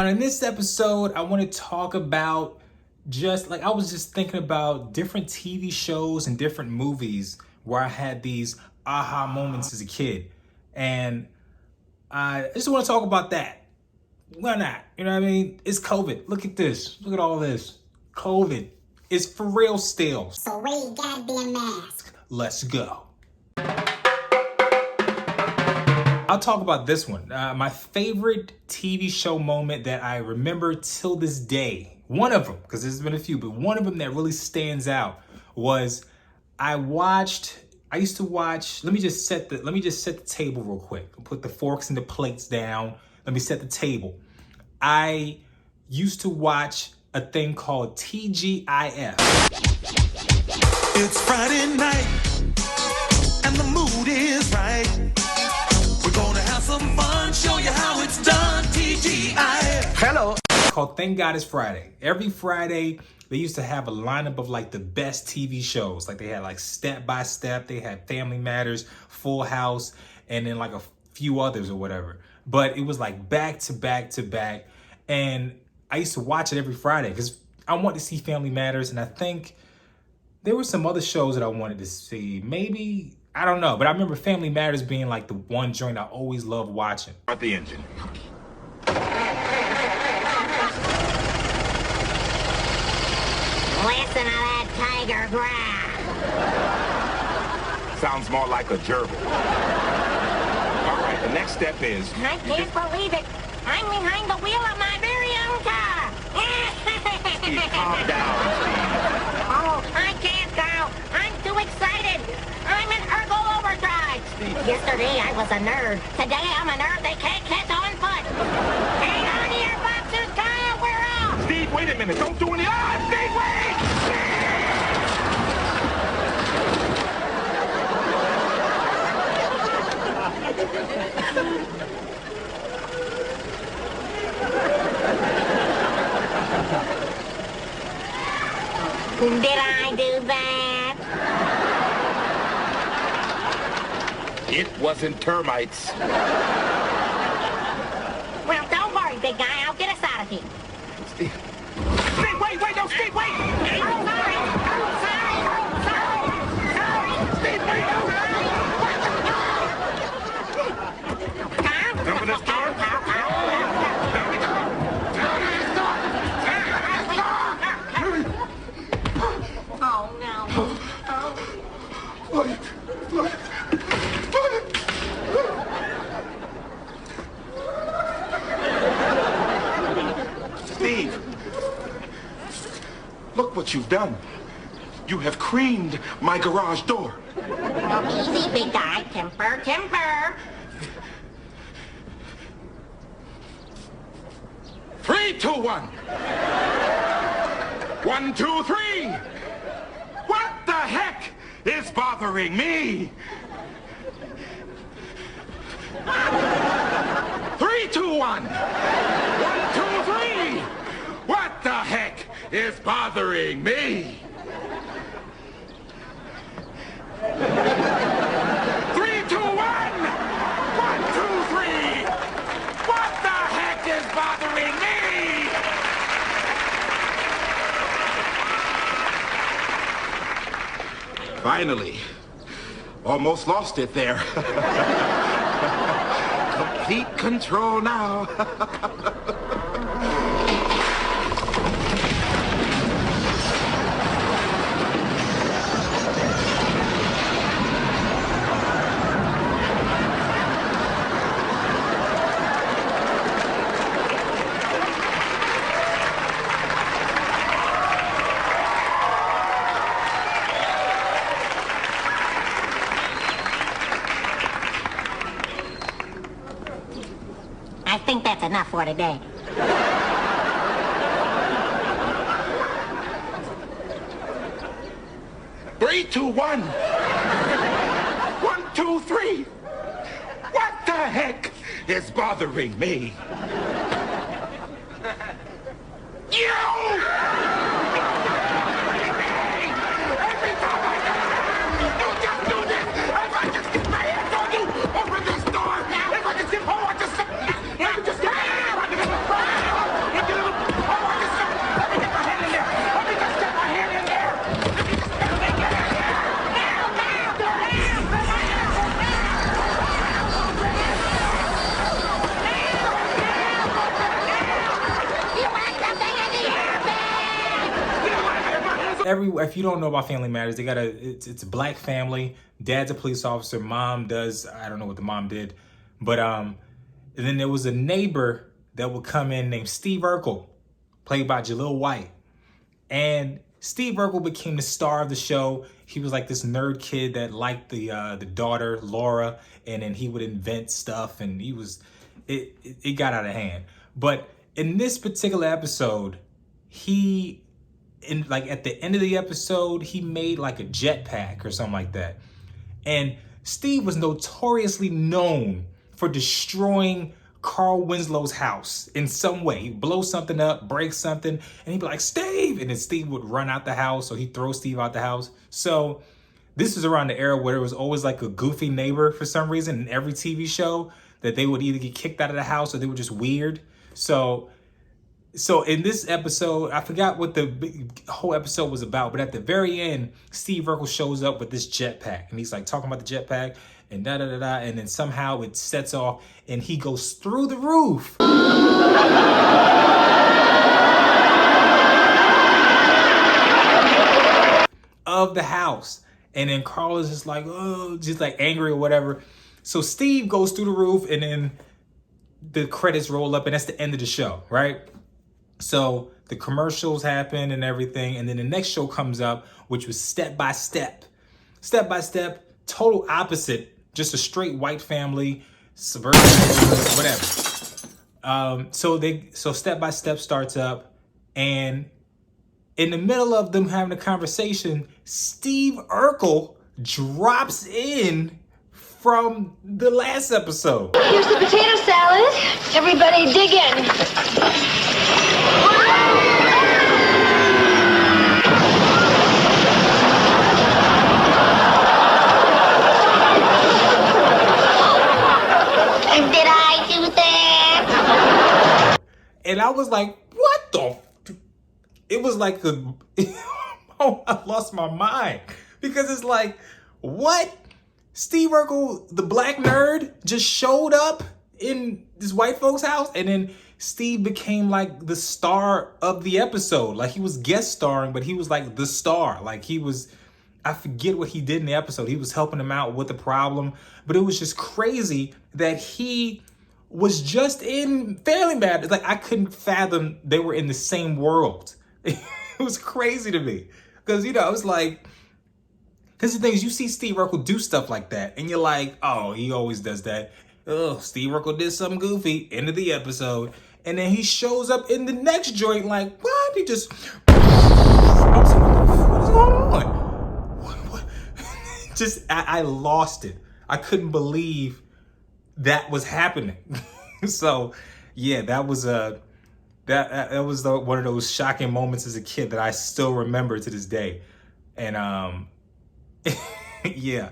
in this episode, I want to talk about I was just thinking about different TV shows and different movies where I had these aha moments as a kid. And I just want to talk about that. Why not? You know what I mean? It's COVID. Look at this. Look at all this. COVID is for real still. So we gotta be a mask. Let's go. I'll talk about this one. My favorite TV show moment that I remember till this day, one of them, because there's been a few, but one of them that really stands out was I used to watch, let me just set the table real quick. Put the forks and the plates down. Let me set the table. I used to watch a thing called Tgif. It's Friday night and the mood is right. We're gonna have some fun, show you how it's done. TGIF. Hello. Called Thank God It's Friday. Every Friday, they used to have a lineup of like the best TV shows. Like they had like Step by Step, they had Family Matters, Full House, and then like a few others or whatever. But it was like back to back to back. And I used to watch it every Friday because I wanted to see Family Matters. And I think there were some other shows that I wanted to see. Maybe, I don't know. But I remember Family Matters being like the one joint I always loved watching. Start the engine. Listen to that tiger growl. Sounds more like a gerbil. All right, the next step is... I can't believe it. I'm behind the wheel of my very own car. Steve, calm down, Steve. Oh, I can't go. I'm too excited. I'm in ergo overdrive. Yesterday I was a nerd. Today I'm a nerd they can't catch on foot. Hang on to your boxers, Kyle. We're off. Steve, wait a minute. Don't do any... Ah, Steve, wait! Did I do that? It wasn't termites. Well, don't worry, big guy. I'll get us out of here. Steve, wait, no, Steve, wait! I'm sorry. Steve, wait, no! Open this door. Oh, no. Steve, look what you've done. You have creamed my garage door. Oh, easy, big guy. Temper. 3, 2, 1. 1, 2, 3. What the heck is bothering me? 3, 2, 1. 1, 2, 3. What the heck is bothering me? 3, 2, 1. 1, 2, 3. What the heck is bothering me? Finally. Almost lost it there. Complete control now. I think that's enough for today. Three, 2, 1. 1, 2, 3. What the heck is bothering me? You! Every time I you just do this! If I just get my hands on you, open this door! If I just get home, I just... if you don't know about Family Matters, they got it's a black family. Dad's a police officer. Mom does, I don't know what the mom did, but and then there was a neighbor that would come in named Steve Urkel, played by Jaleel White. And Steve Urkel became the star of the show. He was like this nerd kid that liked the daughter, Laura, and then he would invent stuff, and it got out of hand. But in this particular episode, at the end of the episode, he made like a jetpack or something like that. And Steve was notoriously known for destroying Carl Winslow's house in some way. He'd blow something up, break something, and he'd be like, Steve! And then Steve would run out the house, or he'd throw Steve out the house. So this was around the era where there was always like a goofy neighbor for some reason in every TV show, that they would either get kicked out of the house or they were just weird. So in this episode, I forgot what the whole episode was about, but at the very end, Steve Urkel shows up with this jetpack, and he's like talking about the jetpack and da-da-da-da, and then somehow it sets off, and he goes through the roof of the house. And then Carl is just like, oh, just like angry or whatever. So Steve goes through the roof, and then the credits roll up, and that's the end of the show, right? So the commercials happen and everything, and then the next show comes up, which was Step by Step. Step by Step, total opposite, just a straight white family, suburban, whatever. So Step by Step starts up, and in the middle of them having a conversation, Steve Urkel drops in from the last episode. Here's the potato salad. Everybody dig in. Did I do that? And I was like, what the? It was like oh, I lost my mind. Because it's like, what? Steve Urkel, the black nerd, just showed up in this white folks' house, and then Steve became like the star of the episode. Like, he was guest starring, but he was like the star. Like, he was, I forget what he did in the episode. He was helping him out with the problem, but it was just crazy that he was just in Family Matters. Like, I couldn't fathom they were in the same world. It was crazy to me, because, you know, I was like, because the thing is, you see Steve Urkel do stuff like that, and you're like, oh, he always does that. Oh, Steve Urkel did something goofy, end of the episode. And then he shows up in the next joint like, what? He just, I was like, what is going on? What? Just, I lost it. I couldn't believe that was happening. So, yeah, that was one of those shocking moments as a kid that I still remember to this day. And, yeah.